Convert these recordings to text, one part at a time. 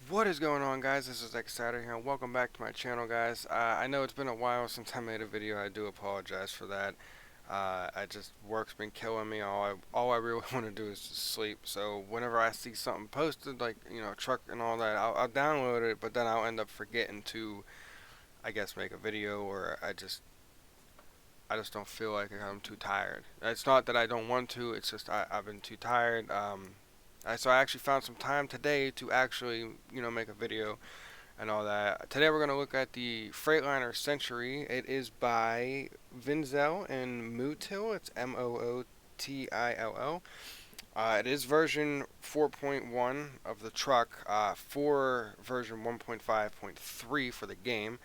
What is going on, guys? This is Excited here, and welcome back to my channel, guys. I know it's been a while since I made a video. I do apologize for that. Work's been killing me. All I really want to do is just sleep. So whenever I see something posted, like truck and all that, I'll download it, but then I'll end up forgetting to, I guess, make a video, or I just don't feel like it. I'm too tired. It's not that I don't want to. It's just I've been too tired. So I actually found some time today to actually make a video and all that. Today we're going to look at the Freightliner Century. It is by Vinzel and Mootill. It's Mootill. It is version 4.1 of the truck, for version 1.5.3 for the game.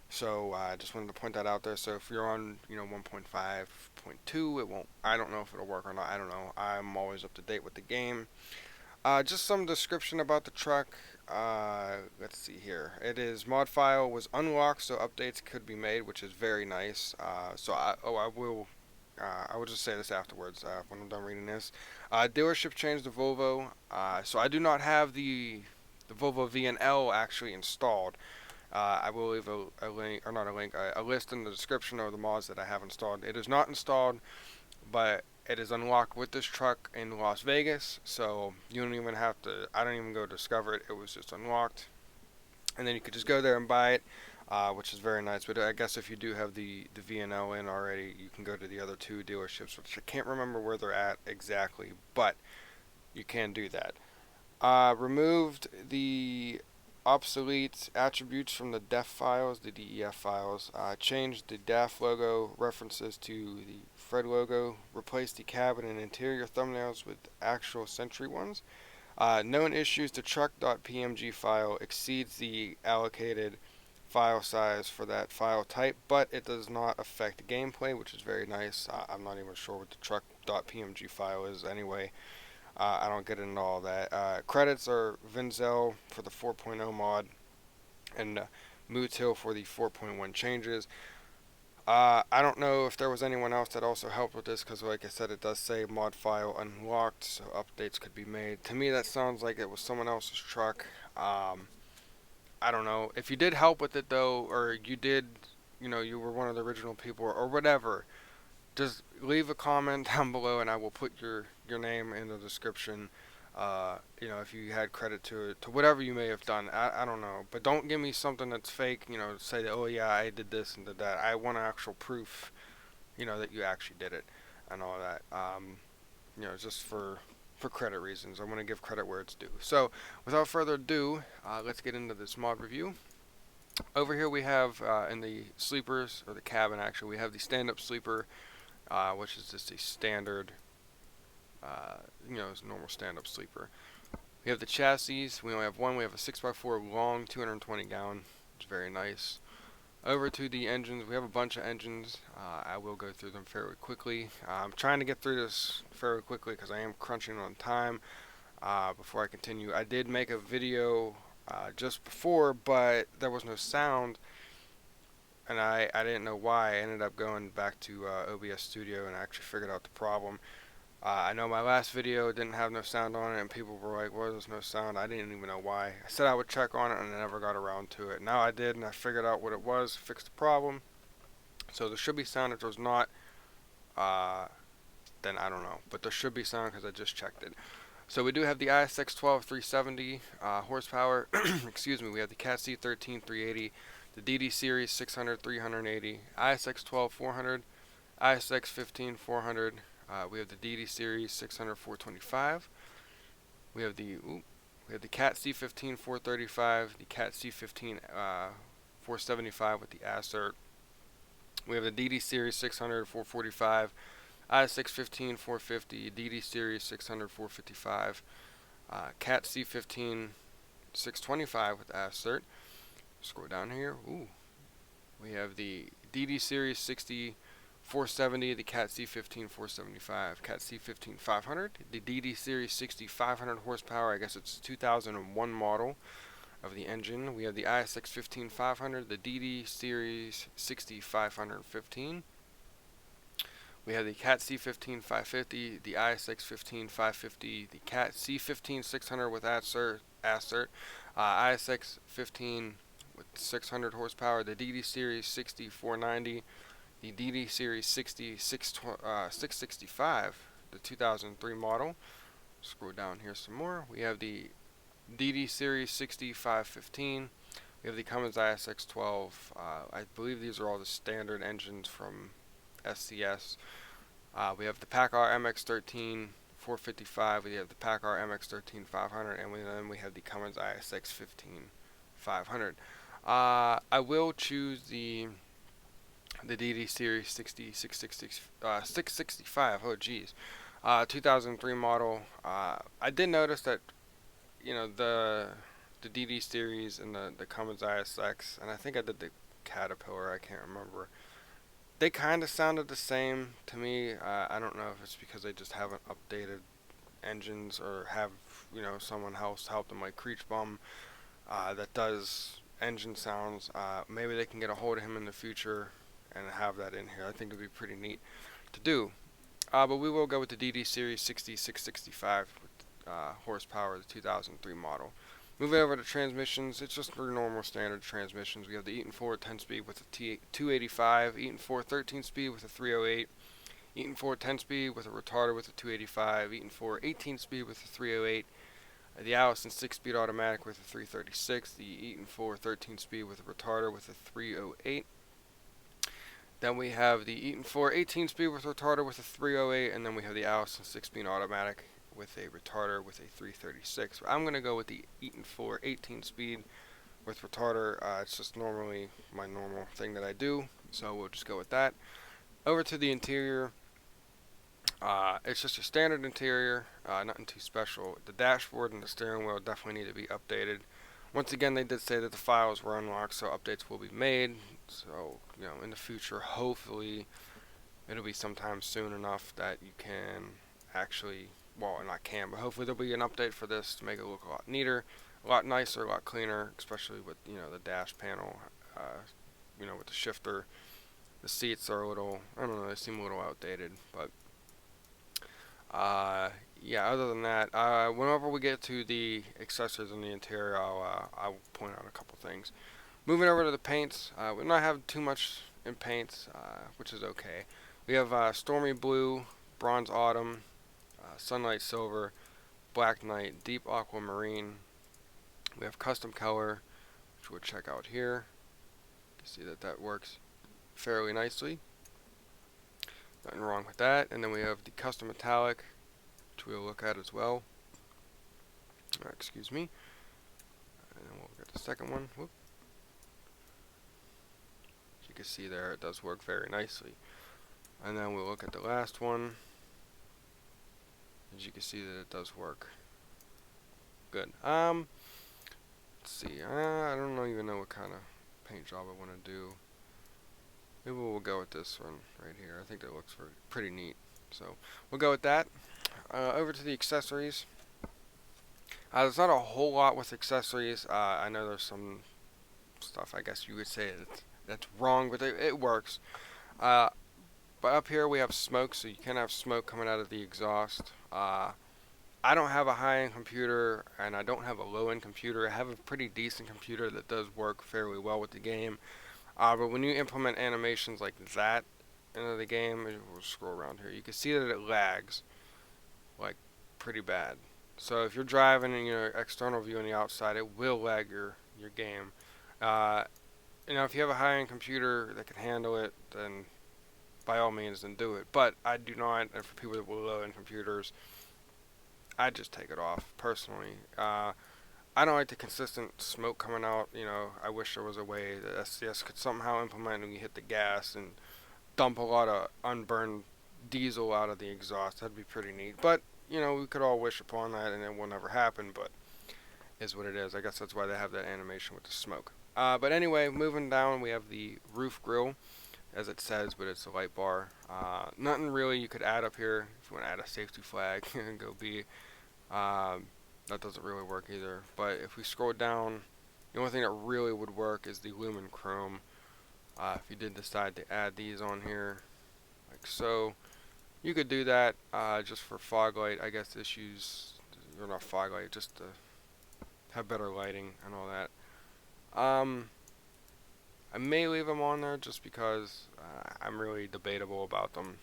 So I just wanted to point that out there. So if you're on 1.5.2, it won't. I don't know if it'll work or not. I don't know. I'm always up to date with the game. Just some description about the truck. Let's see here. It is mod file was unlocked, so updates could be made, which is very nice. I will just say this afterwards when I'm done reading this. Dealership changed to Volvo. So I do not have the Volvo VNL actually installed. I will leave a link, or not a link, a list in the description of the mods that I have installed. It is not installed, but it is unlocked with this truck in Las Vegas, so you don't even have to. I don't even go discover it. It was just unlocked, and then you could just go there and buy it, which is very nice. But I guess if you do have the VNL in already, you can go to the other two dealerships, which I can't remember where they're at exactly, but you can do that. Removed the obsolete attributes from the def files, the DEF files. Changed the DAF logo references to the Fred logo. Replaced the cabin and interior thumbnails with actual Century ones. Known issues: the truck.pmg file exceeds the allocated file size for that file type, but it does not affect gameplay, which is very nice. I'm not even sure what the truck.pmg file is anyway. I don't get into all that. Credits are Vinzel for the 4.0 mod and Mootill for the 4.1 changes. I don't know if there was anyone else that also helped with this because, like I said, it does say mod file unlocked, so updates could be made. To me, that sounds like it was someone else's truck. I don't know. If you did help with it, though, or you did, you were one of the original people or whatever, just leave a comment down below and I will put your name in the description. If you had credit to whatever you may have done. I don't know. But don't give me something that's fake, say that, oh yeah, I did this and did that. I want actual proof, that you actually did it and all that. Just for credit reasons. I want to give credit where it's due. So, without further ado, let's get into this mod review. Over here we have, in the sleepers, or the cabin actually, we have the stand-up sleeper, which is just a standard, normal stand-up sleeper. We have the chassis. We only have one. We have a 6x4 long, 220 gallon. It's very nice. Over to the engines. We have a bunch of engines. I will go through them fairly quickly. I'm trying to get through this fairly quickly because I am crunching on time. Before I continue, I did make a video just before, but there was no sound. And I didn't know why. I ended up going back to OBS Studio and I actually figured out the problem. I know my last video didn't have no sound on it, and people were like, "Well, there's no sound." I didn't even know why. I said I would check on it, and I never got around to it. Now I did, and I figured out what it was, fixed the problem. So there should be sound. If there's not, then I don't know. But there should be sound because I just checked it. So we do have the ISX12 370 horsepower. Excuse me. We have the Cat C13 380, the DD Series 600 380, ISX12 400, ISX15 400. We have the DD Series 600 425. We have the Cat C15 435, the Cat C15 475 with the Assert. We have the DD Series 600 445, ISX15 450, DD Series 600 455, Cat C15 625 with Assert. Scroll down here. We have the DD Series 60 470, the Cat C15 475, Cat C15 500, the DD Series 60 500 horsepower. I guess it's 2001 model of the engine. We have the ISX 15 500, the DD Series 60 515. We have the Cat C15 550, the ISX 15 550, the Cat C15 600 with Assert. ISX 15 with 600 horsepower, the DD Series 60 490, the DD Series 60 665, the 2003 model. Scroll down here some more. We have the DD Series 60 515. We have the Cummins ISX 12. I believe these are all the standard engines from SCS. We have the PACCAR MX-13 455. We have the PACCAR MX-13 500, and then we have the Cummins ISX 15 500. I will choose the DD Series 60 665. Oh geez, 2003 model. I did notice that the DD Series and the Cummins ISX, and I think I did the Caterpillar. I can't remember. They kind of sounded the same to me. I don't know if it's because they just haven't updated engines or have someone else help them like Creech Bum that does engine sounds. Maybe they can get a hold of him in the future and have that in here. I think it'd be pretty neat to do. But we will go with the DD Series 60 665 with horsepower, the 2003 model. Moving over to transmissions, it's just your normal standard transmissions. We have the Eaton 4 10-speed with a 285, Eaton 4 13-speed with a 308, Eaton 4 10-speed with a retarder with a 285, Eaton 4 18-speed with a 308, the Allison 6-speed automatic with a 336, the Eaton 4 13-speed with a retarder with a 308. Then we have the Eaton 4 18-speed with retarder with a 308, and then we have the Allison 6-speed automatic with a retarder with a 336. I'm going to go with the Eaton 4 18-speed with retarder. It's just normally my normal thing that I do, so we'll just go with that. Over to the interior. It's just a standard interior, nothing too special. The dashboard and the steering wheel definitely need to be updated. Once again, they did say that the files were unlocked, so updates will be made. So, in the future, hopefully, it'll be sometime soon enough that you can actually, well, not can, but hopefully there'll be an update for this to make it look a lot neater, a lot nicer, a lot cleaner, especially with, the dash panel, with the shifter. The seats are a little, I don't know, they seem a little outdated, but yeah, other than that, whenever we get to the accessories in the interior, I'll point out a couple things. Moving over to the paints, we don't have too much in paints, which is okay. We have Stormy Blue, Bronze Autumn, Sunlight Silver, Black Night, Deep Aquamarine. We have Custom Color, which we'll check out here. You can see that works fairly nicely. Nothing wrong with that. And then we have the Custom Metallic, which we'll look at as well. Excuse me. And then we'll get the second one. Whoop. As you can see there, it does work very nicely. And then we'll look at the last one. As you can see that it does work. Good. Let's see. I don't even know what kind of paint job I want to do. Maybe we'll go with this one right here. I think that looks pretty neat. So we'll go with that. Over to the accessories. There's not a whole lot with accessories. I know there's some stuff, I guess you would say that's wrong, but it works. But up here we have smoke, so you can have smoke coming out of the exhaust. I don't have a high-end computer, and I don't have a low-end computer. I have a pretty decent computer that does work fairly well with the game. But when you implement animations like that into the game, we'll scroll around here, you can see that it lags, like, pretty bad. So if you're driving in your external view on the outside, it will lag your game. If you have a high-end computer that can handle it, then by all means, then do it. But I do not, and for people with low-end computers, I just take it off, personally. I don't like the consistent smoke coming out. I wish there was a way that SCS could somehow implement when you hit the gas and dump a lot of unburned diesel out of the exhaust. That'd be pretty neat. But, we could all wish upon that, and it will never happen, but is what it is. I guess that's why they have that animation with the smoke. But anyway, moving down, we have the roof grill, as it says, but it's a light bar. Nothing really you could add up here. If you want to add a safety flag, go be. That doesn't really work either. But if we scroll down, the only thing that really would work is the lumen chrome. If you did decide to add these on here, like so, you could do that just for fog light, I guess, issues. Or not fog light, just to have better lighting and all that. Um, I may leave them on there just because I'm really debatable about them.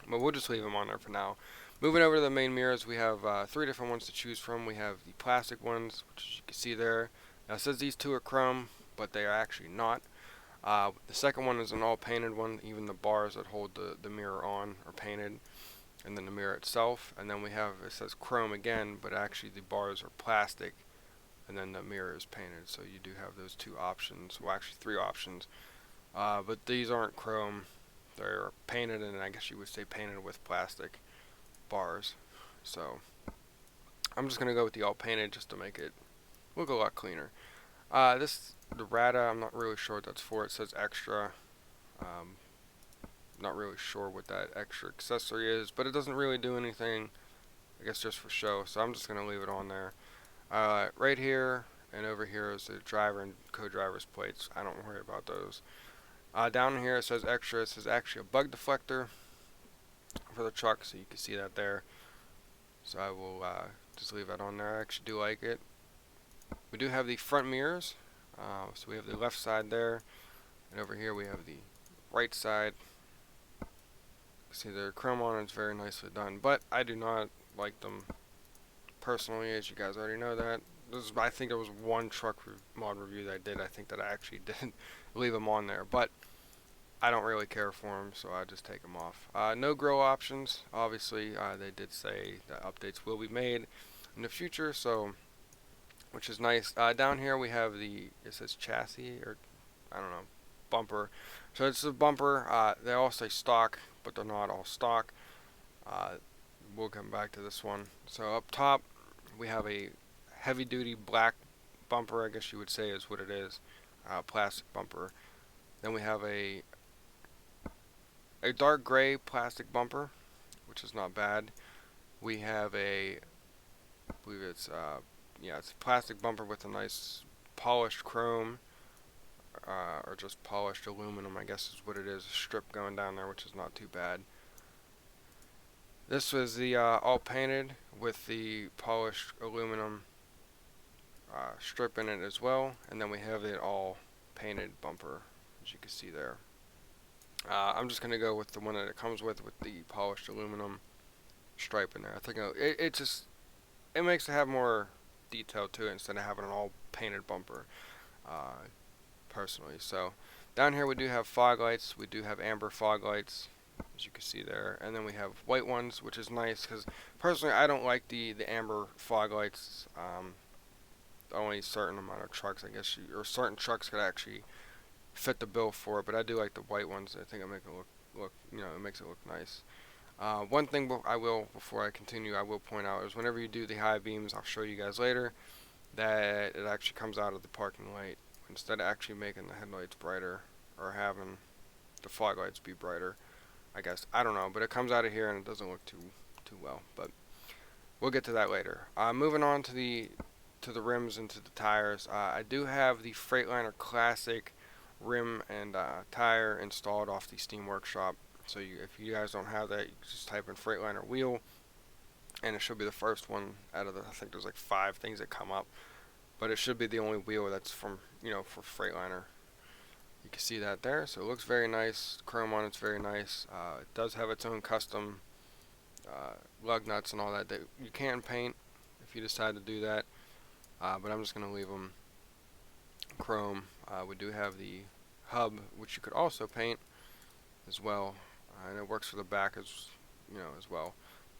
But we'll just leave them on there for now. Moving over to the main mirrors, we have 3 different ones to choose from. We have the plastic ones, which you can see there. Now it says these 2 are chrome, but they are actually not. The second one is an all painted one. Even the bars that hold the mirror on are painted, and then the mirror itself. And then we have, it says chrome again, but actually the bars are plastic, and then the mirror is painted. So you do have those 2 options. Well, actually 3 options. But these aren't chrome. They're painted, and I guess you would say painted with plastic bars. So I'm just gonna go with the all painted just to make it look a lot cleaner. The Rada, I'm not really sure what that's for. It says extra. Um, Not really sure what that extra accessory is, but it doesn't really do anything. I guess just for show. So I'm just gonna leave it on there. Right here and over here is the driver and co-driver's plates. I don't worry about those. Down here it says extra. It says actually a bug deflector for the truck, so you can see that there. So I will just leave that on there. I actually do like it. We do have the front mirrors. So we have the left side there, and over here we have the right side. See, the chrome on it's very nicely done, but I do not like them personally, as you guys already know that. I think there was one truck mod review that I did. I think that I actually did leave them on there, but I don't really care for them, so I just take them off. No grill options. Obviously, they did say that updates will be made in the future, so which is nice. Down here we have it says chassis, or I don't know, bumper. So it's a bumper. They all say stock, but they're not all stock. We'll come back to this one. So up top we have a heavy duty black bumper, I guess you would say is what it is. Plastic bumper. Then we have a dark gray plastic bumper, which is not bad. We have I believe it's it's a plastic bumper with a nice polished chrome, or just polished aluminum, I guess is what it is. A strip going down there, which is not too bad. This was the all painted with the polished aluminum strip in it as well, and then we have the all painted bumper, as you can see there. I'm just gonna go with the one that it comes with the polished aluminum stripe in there. I think it makes it have more detail to it instead of having an all painted bumper, personally. So down here we do have fog lights. We do have amber fog lights, as you can see there, and then we have white ones, which is nice because personally I don't like the amber fog lights. Only a certain amount of trucks, I guess, or certain trucks could actually fit the bill for it, but I do like the white ones. I think it make it look it makes it look nice. One thing before I continue, I will point out is whenever you do the high beams, I'll show you guys later, that it actually comes out of the parking light instead of actually making the headlights brighter or having the fog lights be brighter. I guess I don't know, but it comes out of here and it doesn't look too well. But we'll get to that later. Moving on to the rims and to the tires. I do have the Freightliner Classic rim and tire installed off the Steam Workshop. So if you guys don't have that, you can just type in Freightliner wheel, and it should be the first one out of I think there's like 5 things that come up, but it should be the only wheel that's from for Freightliner. You can see that there. So it looks very nice. The chrome on it's very nice. It does have its own custom lug nuts and all that you can paint if you decide to do that. But I'm just going to leave them chrome. We do have the hub, which you could also paint as well, and it works for the back as well.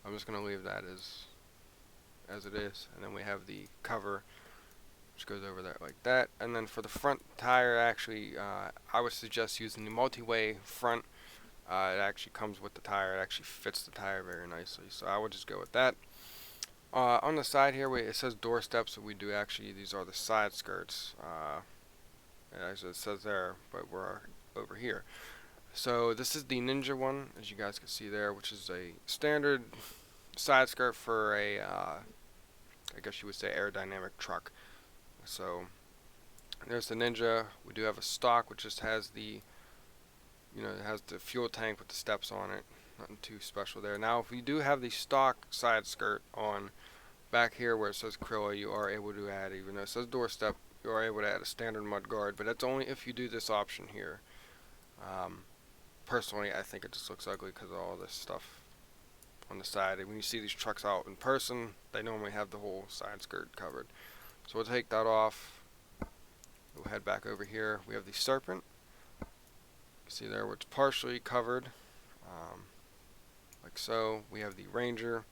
I'm just going to leave that as it is, and then we have the cover, which goes over there like that. And then for the front tire, actually, I would suggest using the multi-way front. It actually comes with the tire. It actually fits the tire very nicely, so I would just go with that. On the side here, it says door steps, so we do actually, these are the side skirts. As it says there, but we're over here. So this is the Ninja one, as you guys can see there, which is a standard side skirt for a, I guess you would say, aerodynamic truck. So there's the Ninja. We do have a stock, which just has it has the fuel tank with the steps on it. Nothing too special there. Now, if we do have the stock side skirt on, back here where it says Krilla, you are able to add, even though it says doorstep, you are able to add a standard mud guard, but that's only if you do this option here. Personally, I think it just looks ugly because of all this stuff on the side. And when you see these trucks out in person, they normally have the whole side skirt covered. So we'll take that off. We'll head back over here. We have the Serpent. See there where it's partially covered, like so. We have the Ranger,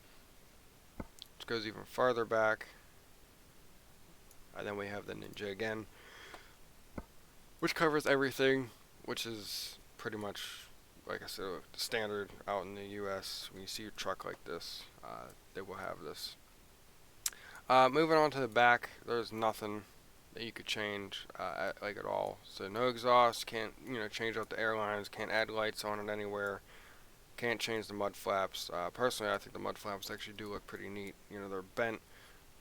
which goes even farther back. And then we have the Ninja again, which covers everything, which is pretty much, like I said, the standard out in the US. When you see a truck like this, they will have this. Moving on to the back, there's nothing that you could change like at all. So no exhaust, can't change out the airlines, can't add lights on it anywhere, can't change the mud flaps. Personally, I think the mud flaps actually do look pretty neat. They're bent,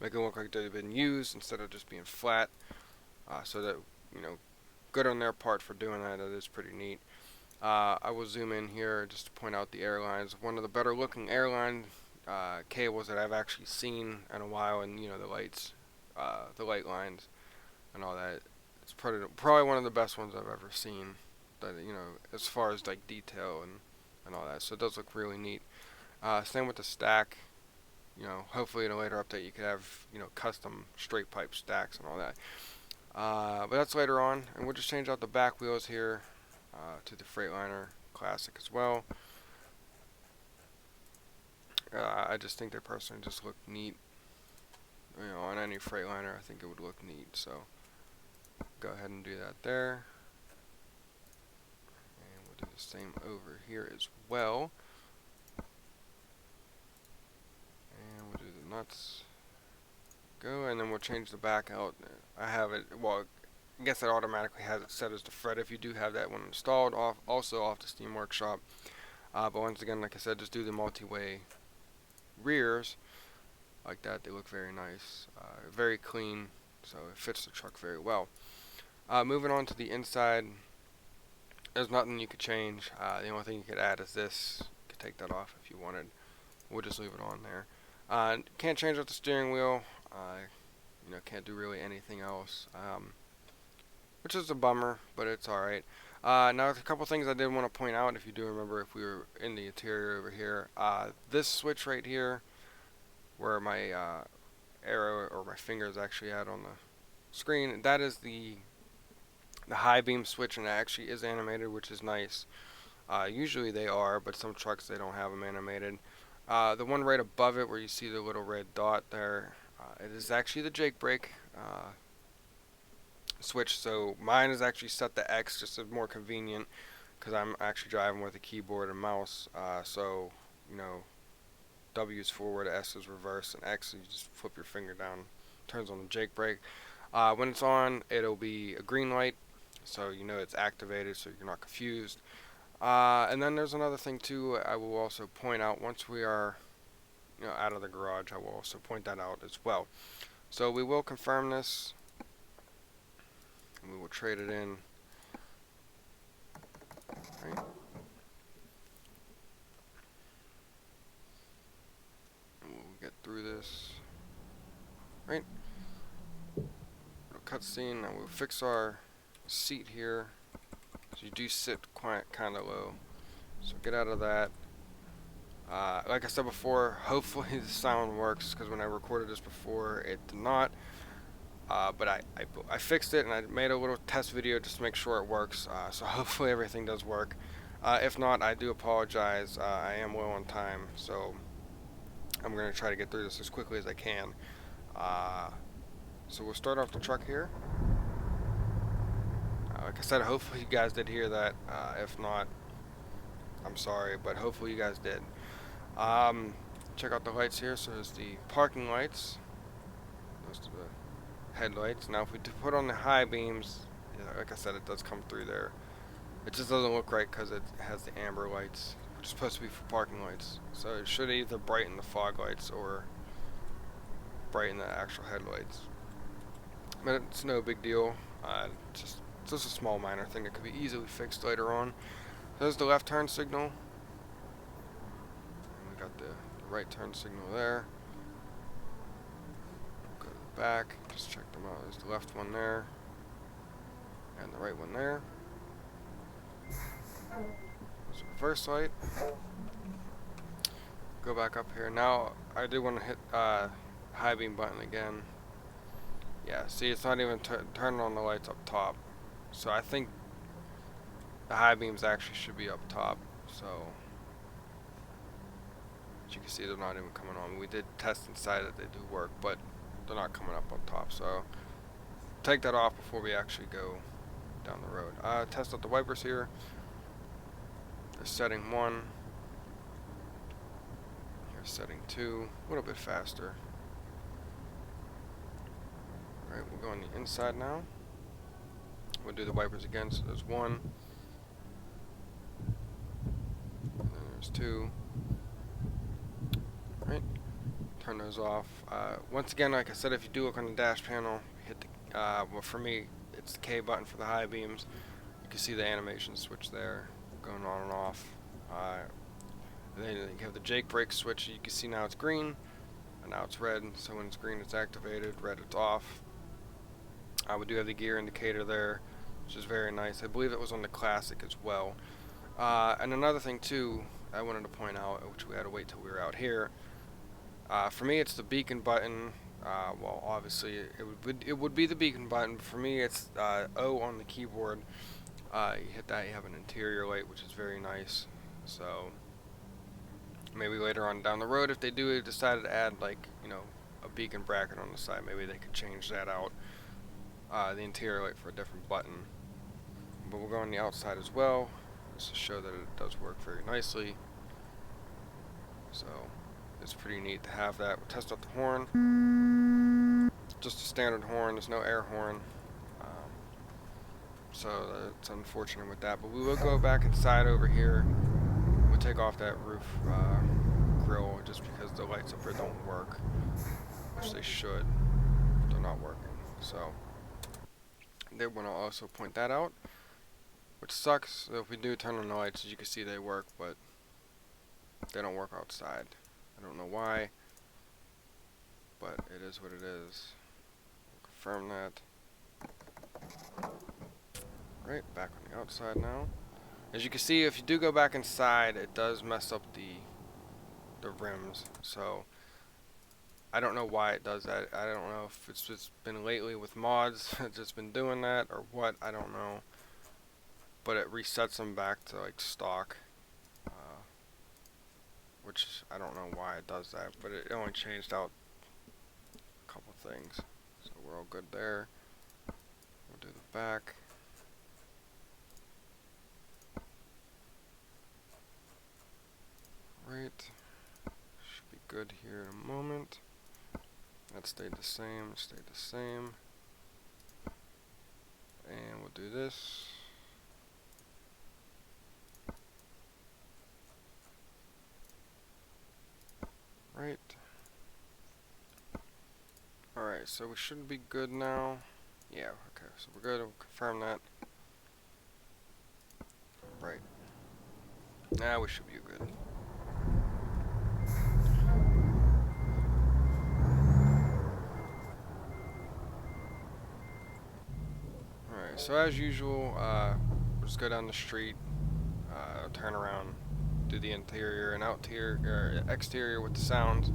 make it look like they've been used instead of just being flat. So that good on their part for doing that. It is pretty neat. I will zoom in here just to point out the airlines. One of the better looking airline cables that I've actually seen in a while, and the lights, the light lines and all that. It's probably one of the best ones I've ever seen. That as far as like detail and all that. So it does look really neat. Same with the stack. Hopefully in a later update you could have custom straight pipe stacks and all that. But that's later on, and we'll just change out the back wheels here to the Freightliner Classic as well. I just think they personally just look neat. On any Freightliner, I think it would look neat. So go ahead and do that there. And we'll do the same over here as well. And we'll do the nuts. Go, and then we'll change the back out. I have it, well, I guess it automatically has it set as the Fred if you do have that one installed, also off the Steam Workshop. But once again, like I said, just do the multi-way rears like that. They look very nice, very clean, so it fits the truck very well. Moving on to the inside, there's nothing you could change. The only thing you could add is this. You could take that off if you wanted. We'll just leave it on there. Can't change out the steering wheel. Can't do really anything else, which is a bummer, but it's alright. Now, a couple things I did want to point out, if you do remember, if we were in the interior over here. This switch right here, where my arrow or my finger is actually at on the screen, that is the high beam switch, and it actually is animated, which is nice. Usually they are, but some trucks they don't have them animated. The one right above it where you see the little red dot there, it is actually the Jake brake switch. So mine is actually set to X, just more convenient because I'm actually driving with a keyboard and mouse. So W is forward, S is reverse, and X you just flip your finger down, turns on the Jake brake. When it's on, it'll be a green light, so it's activated, so you're not confused. And then there's another thing too. I will also point out once we are out of the garage, I will also point that out as well. So we will confirm this, and we will trade it in. Right. And we'll get through this. Right. Cutscene. Now we'll fix our seat here. So you do sit quite kind of low. So get out of that. Like I said before, hopefully the sound works, because when I recorded this before, it did not. But I fixed it, and I made a little test video just to make sure it works. So hopefully everything does work. If not, I do apologize. I am low on time, so I'm going to try to get through this as quickly as I can. So we'll start off the truck here. Like I said, hopefully you guys did hear that. If not, I'm sorry, but hopefully you guys did. Check out the lights here. So there's the parking lights. Those are the headlights. Now if we put on the high beams, like I said, it does come through there. It just doesn't look right because it has the amber lights, which is supposed to be for parking lights. So it should either brighten the fog lights or brighten the actual headlights. But it's no big deal. Just a small minor thing that could be easily fixed later on. There's the left turn signal. And we got the right turn signal there. back, just check them out. There's the left one there, and the right one there. There's a reverse light. Go back up here. Now, I do want to hit high beam button again. Yeah, see, it's not even turning on the lights up top. So I think the high beams actually should be up top. So, as you can see, they're not even coming on. We did test inside that they do work, but they're not coming up top. So, take that off before we actually go down the road. Test out the wipers here. There's setting 1. Here's setting 2. A little bit faster. Alright, we'll go on the inside now. We'll do the wipers again. So there's 1. And then there's 2. Alright. Turn those off. Once again, like I said, if you do look on the dash panel, hit the, well, for me, it's the K button for the high beams. You can see the animation switch there, going on and off. Then you have the Jake brake switch. You can see now it's green, and now it's red. So when it's green, it's activated. Red, it's off. We do have the gear indicator there, which is very nice. I believe it was on the Classic as well. And another thing too, I wanted to point out, which we had to wait till we were out here. For me, it's the beacon button. Well, obviously, it would be the beacon button. But for me, it's O on the keyboard. You hit that, you have an interior light, which is very nice. So maybe later on down the road, if they do decide to add, like, you know, a beacon bracket on the side, maybe they could change that out. The interior light for a different button. But we'll go on the outside as well, just to show that it does work very nicely. So it's pretty neat to have that. We'll test out the horn. Just a standard horn, there's no air horn. So it's unfortunate with that. But we will go back inside over here. We'll take off that roof grill just because the lights up there don't work, which they should. They're not working. So they want to also point that out, which sucks. So if we do turn on the lights, as you can see, they work, but they don't work outside. I don't know why, but it is what it is. We'll confirm that. Right, back on the outside now. As you can see, if you do go back inside, it does mess up the rims. So I don't know why it does that. I don't know if it's just been lately with mods, it's just been doing that or what. I don't know. But it resets them back to like stock, which I don't know why it does that. But it only changed out a couple things, so we're all good there. We'll do the back. Right, should be good here in a moment. That stayed the same, stayed the same. And we'll do this. Right. Alright, so we should be good now. Yeah, okay, so we're good. We'll confirm that. Right. Now we should be good. Alright, so as usual, we'll just go down the street, turn around, do the interior and exterior with the sounds.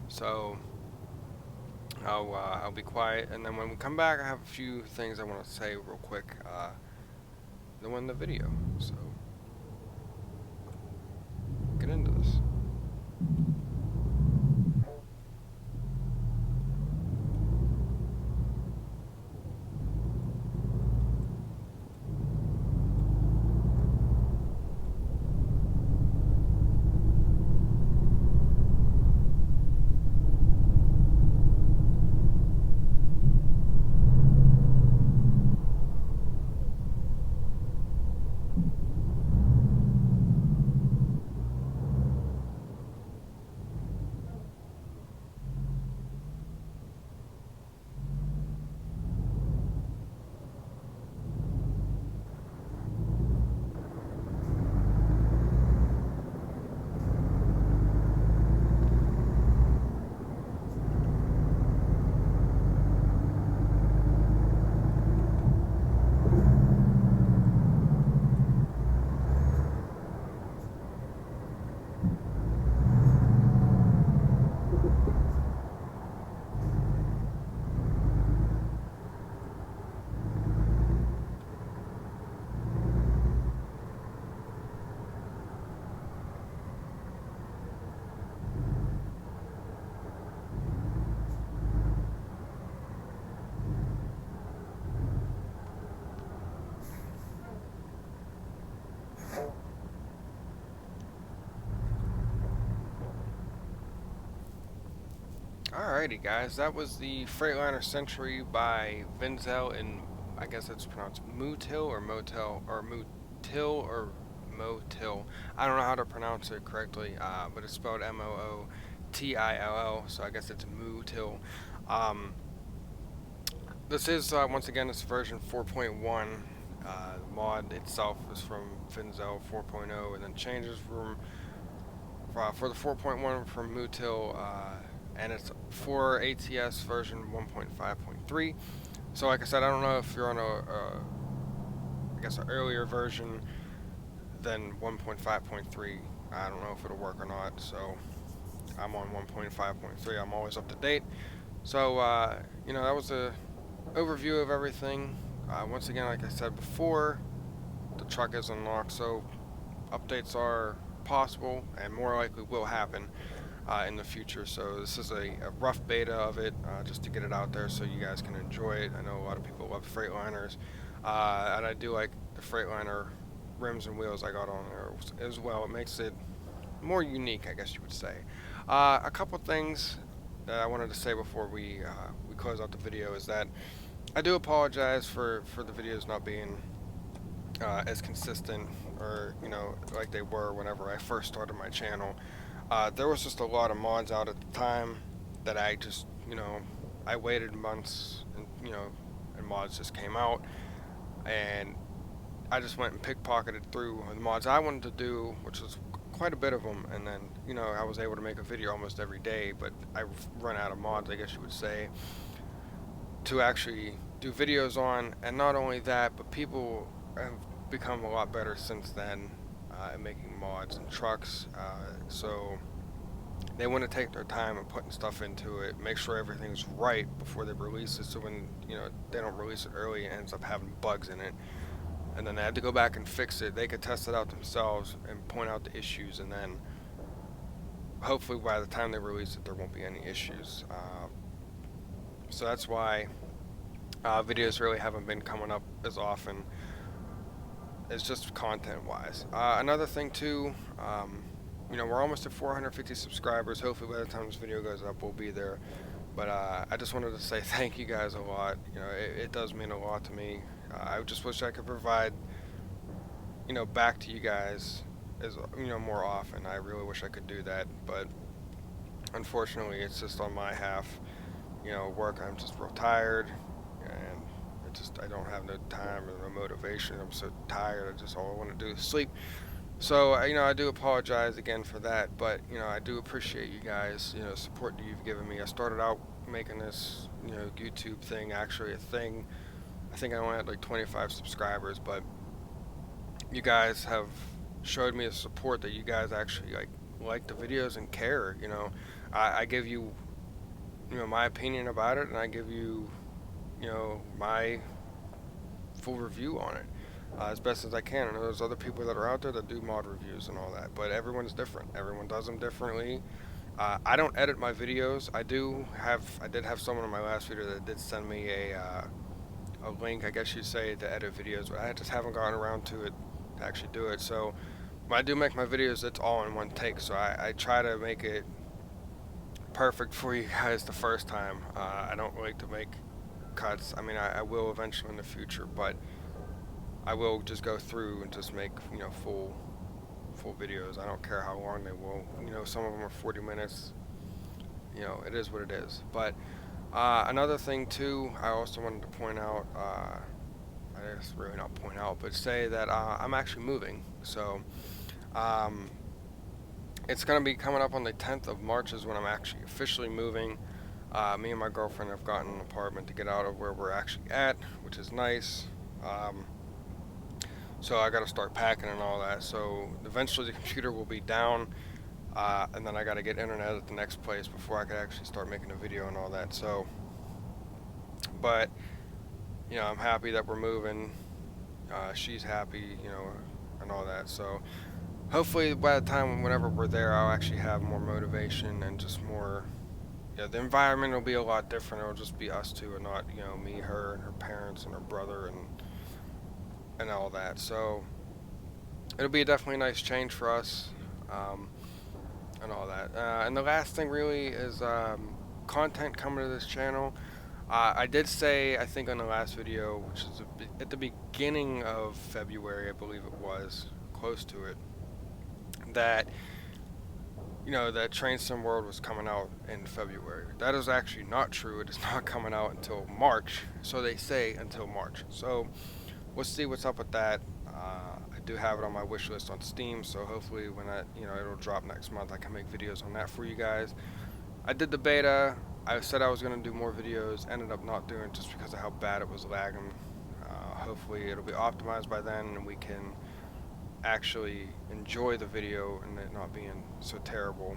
So I'll be quiet, and then when we come back, I have a few things I want to say real quick. Then we'll end the video. So get into this. Alrighty, guys, that was the Freightliner Century by Vinzel and I guess it's pronounced Mootill or Motel or Mootill or Motil. I don't know how to pronounce it correctly, but it's spelled Mootill, so I guess it's Mootill. Um, this is once again it's version 4.1. The mod itself is from Vinzel 4.0, and then changes from for the 4.1 from Mootill, and it's for ATS version 1.5.3. So, like I said, I don't know if you're on I guess, an earlier version than 1.5.3. I don't know if it'll work or not. So, I'm on 1.5.3. I'm always up to date. So, that was a overview of everything. Once again, like I said before, the truck is unlocked, so updates are possible and more likely will happen in the future. So this is a rough beta of it, just to get it out there so you guys can enjoy it. I know a lot of people love Freightliners, and I do like the Freightliner rims and wheels I got on there as well. It makes it more unique, I guess you would say. A couple things that I wanted to say before we close out the video is that I do apologize for the videos not being as consistent or like they were whenever I first started my channel. There was just a lot of mods out at the time that I just I waited months and and mods just came out, and I just went and pickpocketed through the mods I wanted to do, which was quite a bit of them, and then I was able to make a video almost every day, but I run out of mods, I guess you would say, to actually do videos on. And not only that, but people have become a lot better since then at making mods and trucks, so they want to take their time and putting stuff into it, make sure everything's right before they release it, so when they don't release it early, it ends up having bugs in it, and then they have to go back and fix it. They could test it out themselves and point out the issues, and then hopefully by the time they release it there won't be any issues. So that's why videos really haven't been coming up as often. It's just content wise. Another thing too, we're almost at 450 subscribers. Hopefully by the time this video goes up we'll be there. But I just wanted to say thank you guys a lot. It does mean a lot to me. I just wish I could provide back to you guys as more often. I really wish I could do that, but unfortunately it's just on my half. Work, I'm just real tired, and I don't have no time or no motivation. I'm so tired. All I want to do is sleep. So I do apologize again for that, but I do appreciate you guys, support that you've given me. I started out making this YouTube thing actually a thing. I think I only had like 25 subscribers, but you guys have showed me a support that you guys actually like the videos and care. I give you my opinion about it, and I give you my full review on it as best as I can. I know there's other people that are out there that do mod reviews and all that, but everyone's different. Everyone does them differently. I don't edit my videos. I did have someone in my last video that did send me a link, I guess you'd say, to edit videos, but I just haven't gotten around to it to actually do it. So when I do make my videos, it's all in one take, so I try to make it perfect for you guys the first time. I don't like to make cuts. I mean, I will eventually in the future, but I will just go through and just make full videos. I don't care how long they will. Some of them are 40 minutes. It is what it is. But another thing too, I also wanted to point out. I guess really not point out, but say that I'm actually moving. So it's going to be coming up on the 10th of March is when I'm actually officially moving. Me and my girlfriend have gotten an apartment to get out of where we're actually at, which is nice. So I got to start packing and all that. So eventually the computer will be down, and then I got to get internet at the next place before I could actually start making a video and all that. So, but I'm happy that we're moving. She's happy, and all that. So hopefully by the time whenever we're there, I'll actually have more motivation and just more. The environment will be a lot different. It'll just be us two and not me, her, and her parents and her brother and all that. So it'll be definitely a nice change for us, and all that. And the last thing really is content coming to this channel. I did say, I think on the last video, which is at the beginning of February, I believe it was, close to it, that that Train Sim World was coming out in February. That is actually not true. It is not coming out until March. So they say until March. So we'll see what's up with that. I do have it on my wish list on Steam, so hopefully when that it'll drop next month, I can make videos on that for you guys. I did the beta. I said I was going to do more videos, ended up not doing it just because of how bad it was lagging. Hopefully it'll be optimized by then and we can actually enjoy the video and it not being so terrible.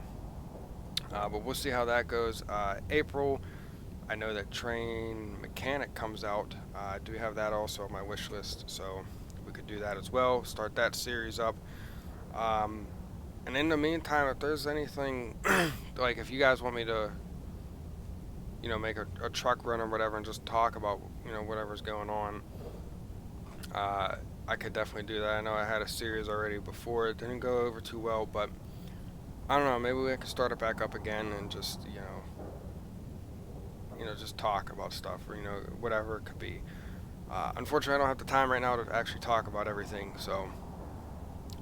But we'll see how that goes. April, I know that Train Mechanic comes out. I do have that also on my wish list, so we could do that as well. Start that series up. And in the meantime, if there's anything, like if you guys want me to, make a truck run or whatever and just talk about, whatever's going on, I could definitely do that. I know I had a series already before. It didn't go over too well, but I don't know. Maybe we can start it back up again and just, just talk about stuff or, whatever it could be. Unfortunately, I don't have the time right now to actually talk about everything, so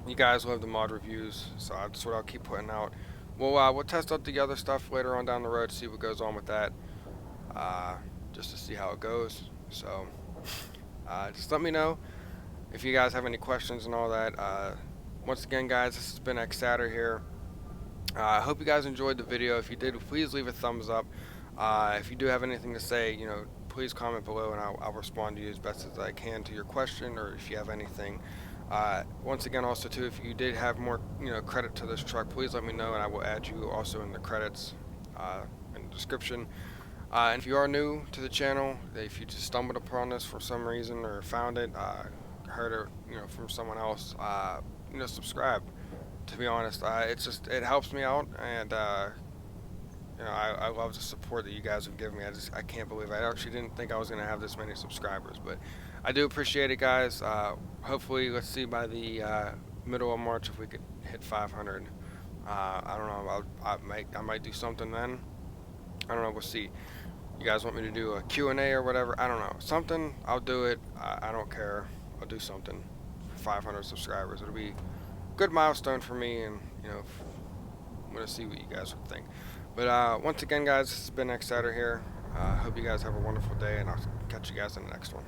you guys will have the mod reviews, so that's what I'll keep putting out. We'll test out the other stuff later on down the road, see what goes on with that, just to see how it goes. So just let me know if you guys have any questions and all that. Once again, guys, this has been Xatter here. I hope you guys enjoyed the video. If you did, please leave a thumbs up. If you do have anything to say, please comment below and I'll respond to you as best as I can to your question, or if you have anything. Once again, also too, if you did have more credit to this truck, please let me know and I will add you also in the credits in the description. And if you are new to the channel, if you just stumbled upon this for some reason or found it, heard it from someone else, subscribe. To be honest, it helps me out, and I love the support that you guys have given me. I can't believe I actually didn't think I was gonna have this many subscribers, but I do appreciate it, guys. Hopefully, let's see by the middle of March if we could hit 500. I don't know. I might do something then. I don't know. We'll see. You guys want me to do a Q&A or whatever? I don't know. Something. I'll do it. I don't care. I'll do something. 500 subscribers. It'll be a good milestone for me, and I'm gonna see what you guys would think. But once again, guys, this has been Xatter here. Hope you guys have a wonderful day, and I'll catch you guys in the next one.